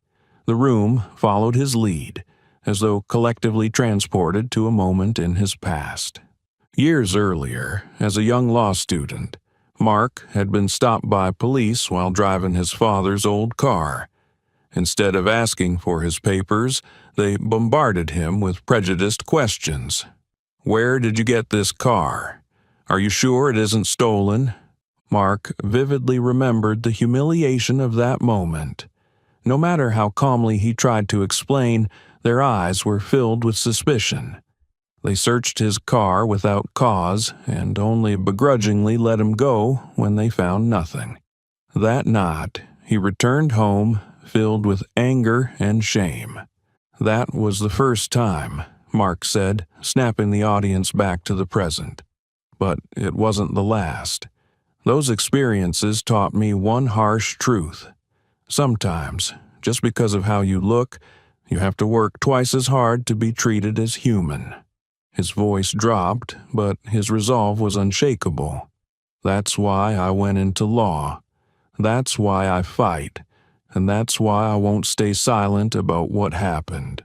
The room followed his lead, as though collectively transported to a moment in his past. Years earlier, as a young law student, Mark had been stopped by police while driving his father's old car. Instead of asking for his papers, they bombarded him with prejudiced questions. "Where did you get this car? Are you sure it isn't stolen?" Mark vividly remembered the humiliation of that moment. No matter how calmly he tried to explain, their eyes were filled with suspicion. They searched his car without cause and only begrudgingly let him go when they found nothing. That night, he returned home filled with anger and shame. "That was the first time," Mark said, snapping the audience back to the present. "But it wasn't the last. Those experiences taught me one harsh truth. Sometimes, just because of how you look, you have to work twice as hard to be treated as human." His voice dropped, but his resolve was unshakable. "That's why I went into law. That's why I fight. And that's why I won't stay silent about what happened."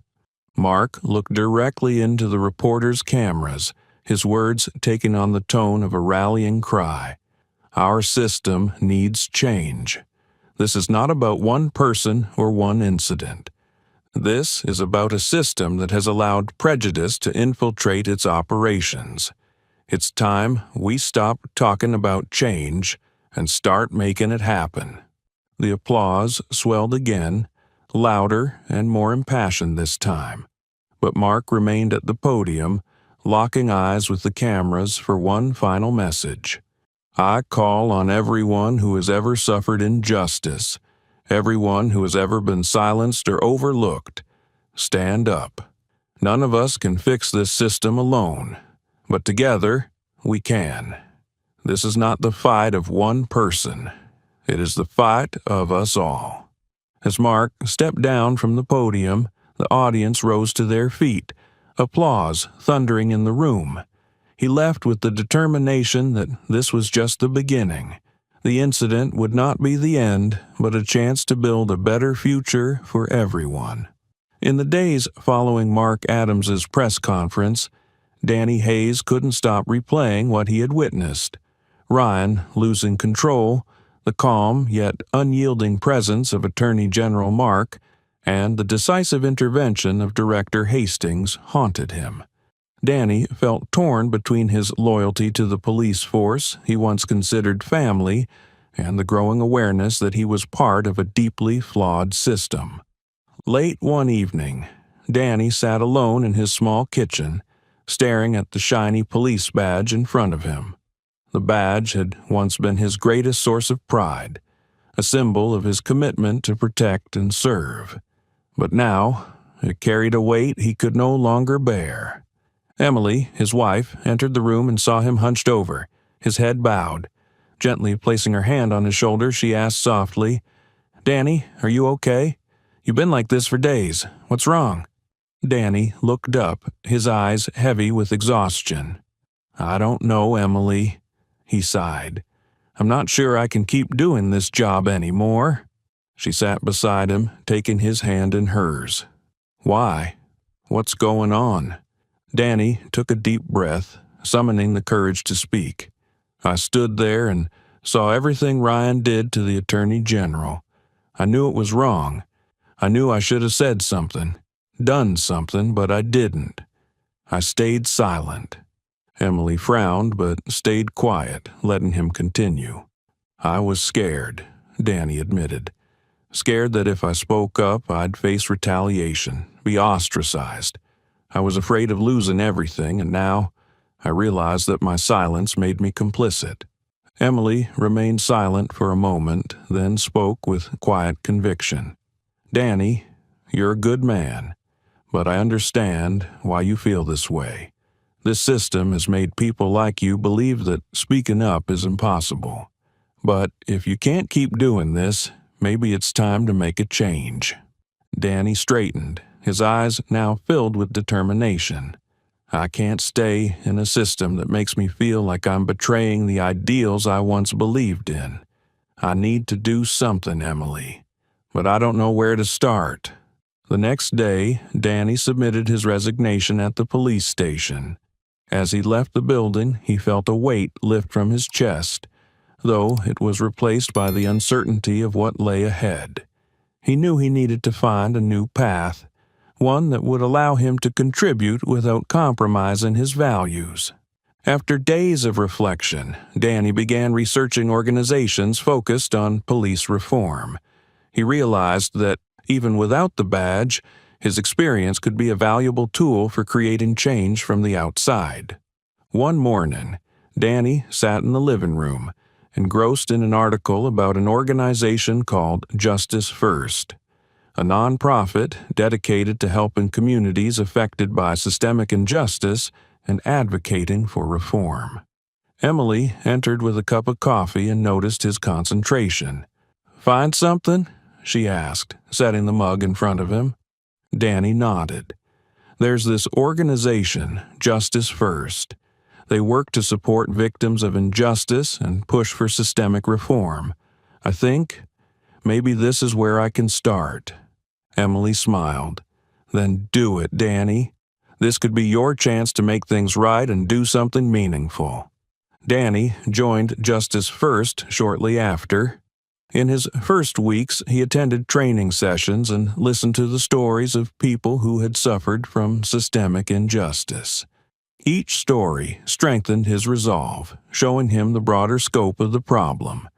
Mark looked directly into the reporter's cameras, his words taking on the tone of a rallying cry. "Our system needs change. This is not about one person or one incident. This is about a system that has allowed prejudice to infiltrate its operations. It's time we stop talking about change and start making it happen." The applause swelled again, louder and more impassioned this time. But Mark remained at the podium, locking eyes with the cameras for one final message. "I call on everyone who has ever suffered injustice, everyone who has ever been silenced or overlooked. Stand up. None of us can fix this system alone, but together we can. This is not the fight of one person. It is the fight of us all." As Mark stepped down from the podium, the audience rose to their feet, applause thundering in the room. He left with the determination that this was just the beginning. The incident would not be the end, but a chance to build a better future for everyone. In the days following Mark Adams's press conference, Danny Hayes couldn't stop replaying what he had witnessed. Ryan losing control, the calm yet unyielding presence of Attorney General Mark, and the decisive intervention of Director Hastings haunted him. Danny felt torn between his loyalty to the police force he once considered family and the growing awareness that he was part of a deeply flawed system. Late one evening, Danny sat alone in his small kitchen, staring at the shiny police badge in front of him. The badge had once been his greatest source of pride, a symbol of his commitment to protect and serve. But now, it carried a weight he could no longer bear. Emily, his wife, entered the room and saw him hunched over, his head bowed. Gently placing her hand on his shoulder, she asked softly, "Danny, are you okay? You've been like this for days. What's wrong?" Danny looked up, his eyes heavy with exhaustion. "I don't know, Emily," he sighed. "I'm not sure I can keep doing this job anymore." She sat beside him, taking his hand in hers. "Why? What's going on?" Danny took a deep breath, summoning the courage to speak. "I stood there and saw everything Ryan did to the Attorney General. I knew it was wrong. I knew I should have said something, done something, but I didn't. I stayed silent." Emily frowned but stayed quiet, letting him continue. "I was scared," Danny admitted. "Scared that if I spoke up, I'd face retaliation, be ostracized. I was afraid of losing everything, and now I realized that my silence made me complicit." Emily remained silent for a moment, then spoke with quiet conviction. "Danny, you're a good man, but I understand why you feel this way. This system has made people like you believe that speaking up is impossible. But if you can't keep doing this, maybe it's time to make a change." Danny straightened, his eyes now filled with determination. I can't stay in a system that makes me feel like I'm betraying the ideals I once believed in. I need to do something, Emily, but I don't know where to start. The next day, Danny submitted his resignation at the police station. As he left the building, he felt a weight lift from his chest, though it was replaced by the uncertainty of what lay ahead. He knew he needed to find a new path, one that would allow him to contribute without compromising his values. After days of reflection, Danny began researching organizations focused on police reform. He realized that, even without the badge, his experience could be a valuable tool for creating change from the outside. One morning, Danny sat in the living room, engrossed in an article about an organization called Justice First, a nonprofit dedicated to helping communities affected by systemic injustice and advocating for reform. Emily entered with a cup of coffee and noticed his concentration. "Find something?" she asked, setting the mug in front of him. Danny nodded. "There's this organization, Justice First. They work to support victims of injustice and push for systemic reform. I think maybe this is where I can start." Emily smiled. "Then do it, Danny. This could be your chance to make things right and do something meaningful." Danny joined Justice First shortly after. In his first weeks, he attended training sessions and listened to the stories of people who had suffered from systemic injustice. Each story strengthened his resolve, showing him the broader scope of the problem.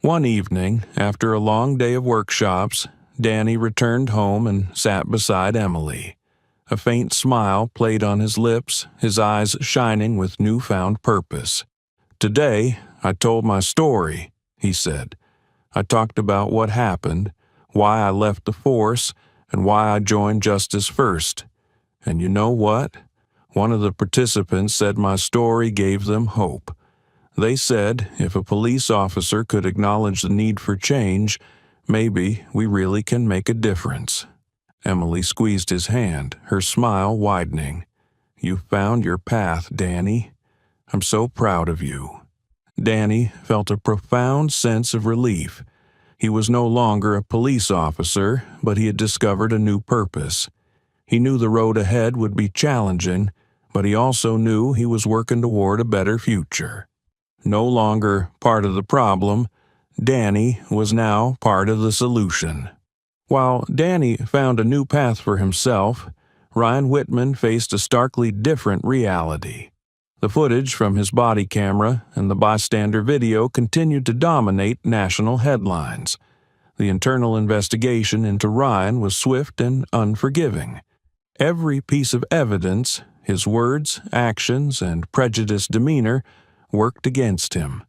One evening, after a long day of workshops, Danny returned home and sat beside Emily. A faint smile played on his lips, his eyes shining with newfound purpose. "Today, I told my story," he said. "I talked about what happened, why I left the force, and why I joined Justice First. And you know what? One of the participants said my story gave them hope. They said if a police officer could acknowledge the need for change, maybe we really can make a difference." Emily squeezed his hand, her smile widening. "You found your path, Danny. I'm so proud of you." Danny felt a profound sense of relief. He was no longer a police officer, but he had discovered a new purpose. He knew the road ahead would be challenging, but he also knew he was working toward a better future. No longer part of the problem, Danny was now part of the solution. While Danny found a new path for himself, Ryan Whitman faced a starkly different reality. The footage from his body camera and the bystander video continued to dominate national headlines. The internal investigation into Ryan was swift and unforgiving. Every piece of evidence, his words, actions, and prejudiced demeanor, worked against him.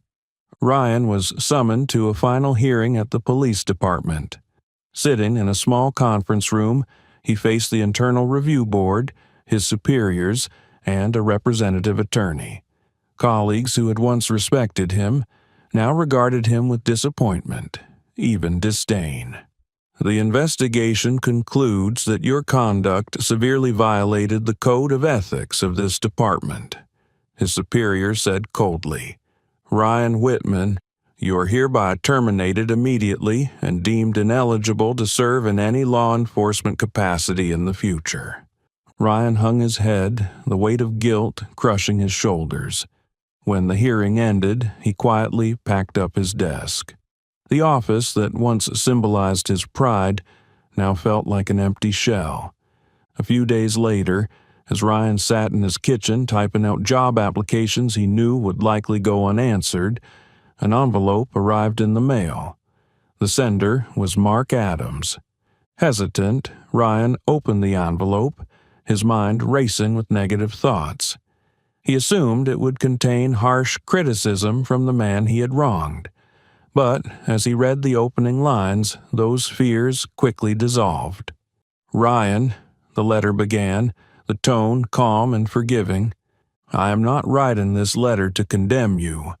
Ryan was summoned to a final hearing at the police department. Sitting in a small conference room, he faced the Internal Review Board, his superiors, and a representative attorney. Colleagues who had once respected him now regarded him with disappointment, even disdain. "The investigation concludes that your conduct severely violated the code of ethics of this department," his superior said coldly. "Ryan Whitman, you are hereby terminated immediately and deemed ineligible to serve in any law enforcement capacity in the future." Ryan hung his head, the weight of guilt crushing his shoulders. When the hearing ended, he quietly packed up his desk. The office that once symbolized his pride now felt like an empty shell. A few days later, as Ryan sat in his kitchen typing out job applications he knew would likely go unanswered, an envelope arrived in the mail. The sender was Mark Adams. Hesitant, Ryan opened the envelope, his mind racing with negative thoughts. He assumed it would contain harsh criticism from the man he had wronged. But as he read the opening lines, those fears quickly dissolved. "Ryan," the letter began, the tone calm and forgiving, "I am not writing this letter to condemn you.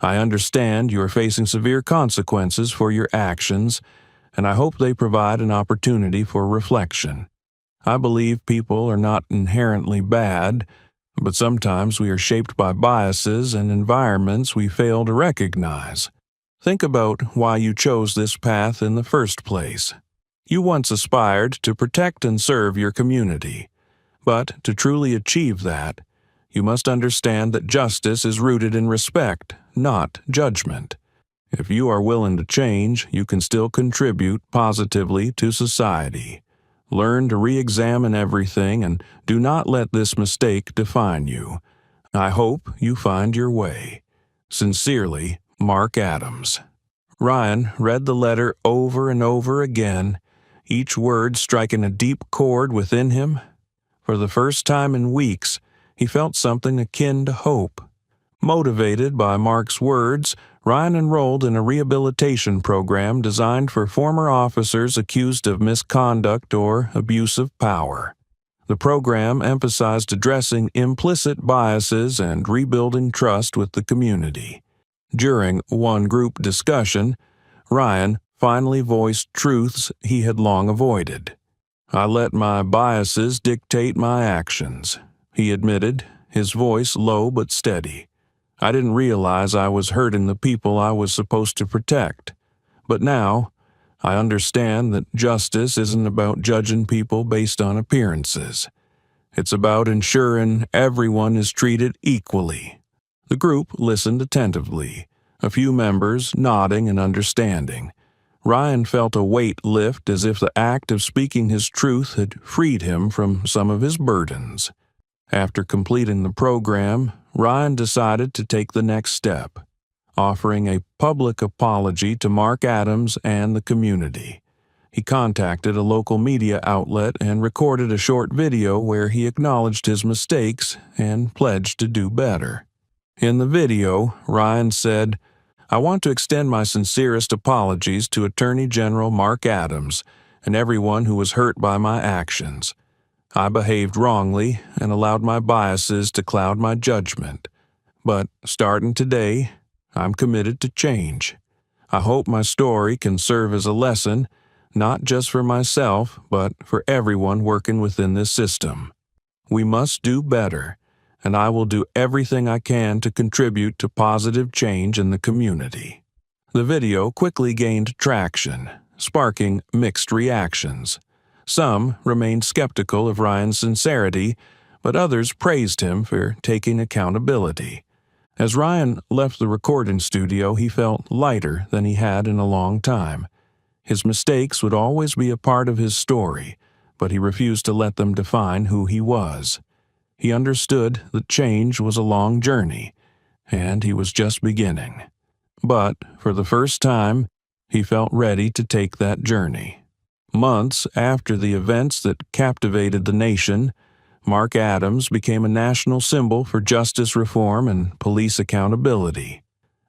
I understand you are facing severe consequences for your actions, and I hope they provide an opportunity for reflection. I believe people are not inherently bad, but sometimes we are shaped by biases and environments we fail to recognize. Think about why you chose this path in the first place. You once aspired to protect and serve your community. But to truly achieve that, you must understand that justice is rooted in respect, not judgment. If you are willing to change, you can still contribute positively to society. Learn to re-examine everything and do not let this mistake define you. I hope you find your way. Sincerely, Mark Adams. Ryan read the letter over and over again, each word striking a deep chord within him. For the first time in weeks, he felt something akin to hope. Motivated by Mark's words, Ryan enrolled in a rehabilitation program designed for former officers accused of misconduct or abuse of power. The program emphasized addressing implicit biases and rebuilding trust with the community. During one group discussion, Ryan finally voiced truths he had long avoided. "I let my biases dictate my actions," he admitted, his voice low but steady. "I didn't realize I was hurting the people I was supposed to protect. But now, I understand that justice isn't about judging people based on appearances. It's about ensuring everyone is treated equally." The group listened attentively, a few members nodding and understanding. Ryan felt a weight lift as if the act of speaking his truth had freed him from some of his burdens. After completing the program, Ryan decided to take the next step, offering a public apology to Mark Adams and the community. He contacted a local media outlet and recorded a short video where he acknowledged his mistakes and pledged to do better. In the video, Ryan said, "I want to extend my sincerest apologies to Attorney General Mark Adams and everyone who was hurt by my actions. I behaved wrongly and allowed my biases to cloud my judgment. But starting today, I'm committed to change. I hope my story can serve as a lesson, not just for myself, but for everyone working within this system. We must do better, and I will do everything I can to contribute to positive change in the community." The video quickly gained traction, sparking mixed reactions. Some remained skeptical of Ryan's sincerity, but others praised him for taking accountability. As Ryan left the recording studio, he felt lighter than he had in a long time. His mistakes would always be a part of his story, but he refused to let them define who he was. He understood that change was a long journey, and he was just beginning. But, for the first time, he felt ready to take that journey. Months after the events that captivated the nation, Mark Adams became a national symbol for justice reform and police accountability.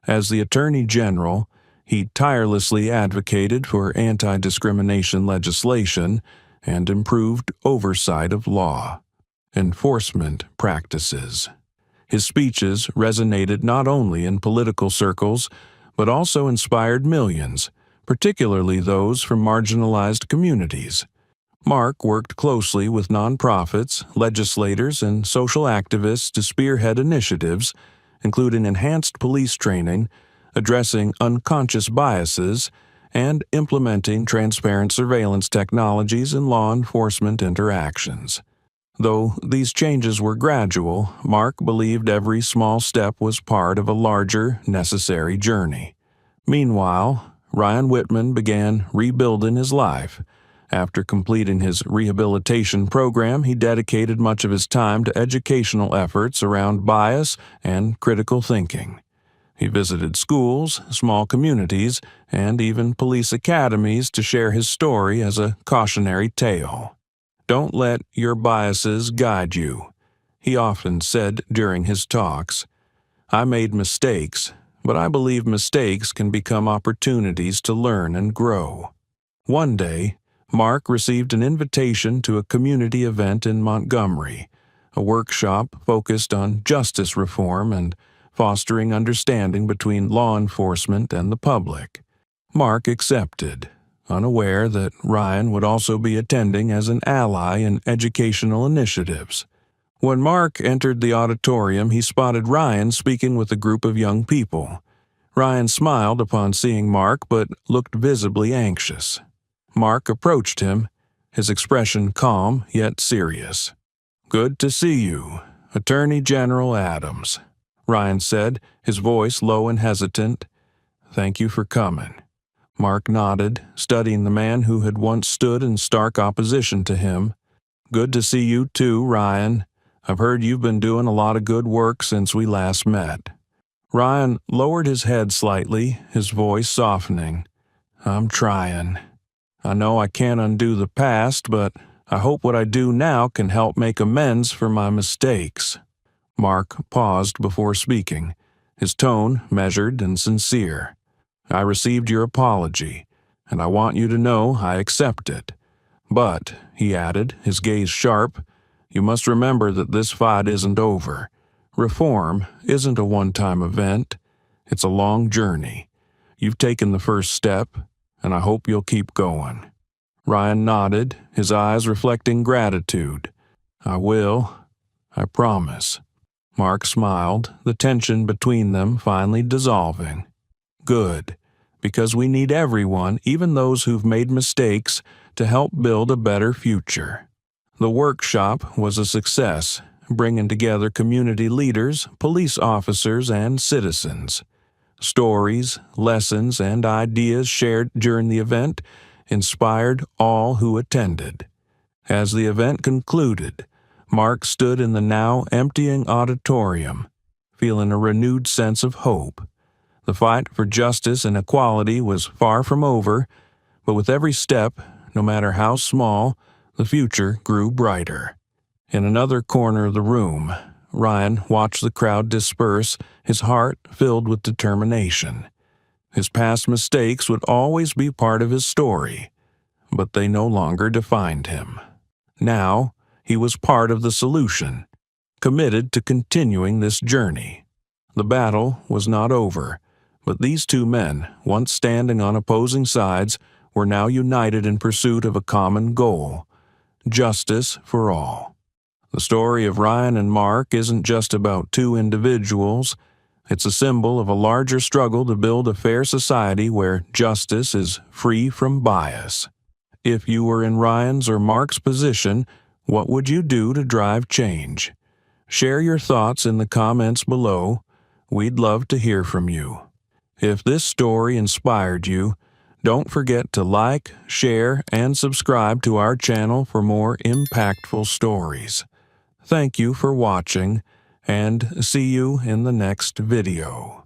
As the Attorney General, he tirelessly advocated for anti-discrimination legislation and improved oversight of law enforcement practices. His speeches resonated not only in political circles, but also inspired millions, particularly those from marginalized communities. Mark worked closely with nonprofits, legislators, and social activists to spearhead initiatives, including enhanced police training, addressing unconscious biases, and implementing transparent surveillance technologies in law enforcement interactions. Though these changes were gradual, Mark believed every small step was part of a larger, necessary journey. Meanwhile, Ryan Whitman began rebuilding his life. After completing his rehabilitation program, he dedicated much of his time to educational efforts around bias and critical thinking. He visited schools, small communities, and even police academies to share his story as a cautionary tale. "Don't let your biases guide you," he often said during his talks. "I made mistakes, but I believe mistakes can become opportunities to learn and grow." One day, Mark received an invitation to a community event in Montgomery, a workshop focused on justice reform and fostering understanding between law enforcement and the public. Mark accepted, unaware that Ryan would also be attending as an ally in educational initiatives. When Mark entered the auditorium, he spotted Ryan speaking with a group of young people. Ryan smiled upon seeing Mark, but looked visibly anxious. Mark approached him, his expression calm yet serious. "Good to see you, Attorney General Adams," Ryan said, his voice low and hesitant. "Thank you for coming." Mark nodded, studying the man who had once stood in stark opposition to him. "Good to see you too, Ryan. I've heard you've been doing a lot of good work since we last met." Ryan lowered his head slightly, his voice softening. "I'm trying. I know I can't undo the past, but I hope what I do now can help make amends for my mistakes." Mark paused before speaking, his tone measured and sincere. "I received your apology, and I want you to know I accept it. But," he added, his gaze sharp, "you must remember that this fight isn't over. Reform isn't a one-time event. It's a long journey. You've taken the first step, and I hope you'll keep going." Ryan nodded, his eyes reflecting gratitude. "I will. I promise." Mark smiled, the tension between them finally dissolving. "Good, because we need everyone, even those who've made mistakes, to help build a better future." The workshop was a success, bringing together community leaders, police officers, and citizens. Stories, lessons, and ideas shared during the event inspired all who attended. As the event concluded, Mark stood in the now emptying auditorium, feeling a renewed sense of hope. The fight for justice and equality was far from over, but with every step, no matter how small, the future grew brighter. In another corner of the room, Ryan watched the crowd disperse, his heart filled with determination. His past mistakes would always be part of his story, but they no longer defined him. Now, he was part of the solution, committed to continuing this journey. The battle was not over, but these two men, once standing on opposing sides, were now united in pursuit of a common goal: justice for all. The story of Ryan and Mark isn't just about two individuals. It's a symbol of a larger struggle to build a fair society where justice is free from bias. If you were in Ryan's or Mark's position, what would you do to drive change? Share your thoughts in the comments below. We'd love to hear from you. If this story inspired you, don't forget to like, share, and subscribe to our channel for more impactful stories. Thank you for watching, and see you in the next video.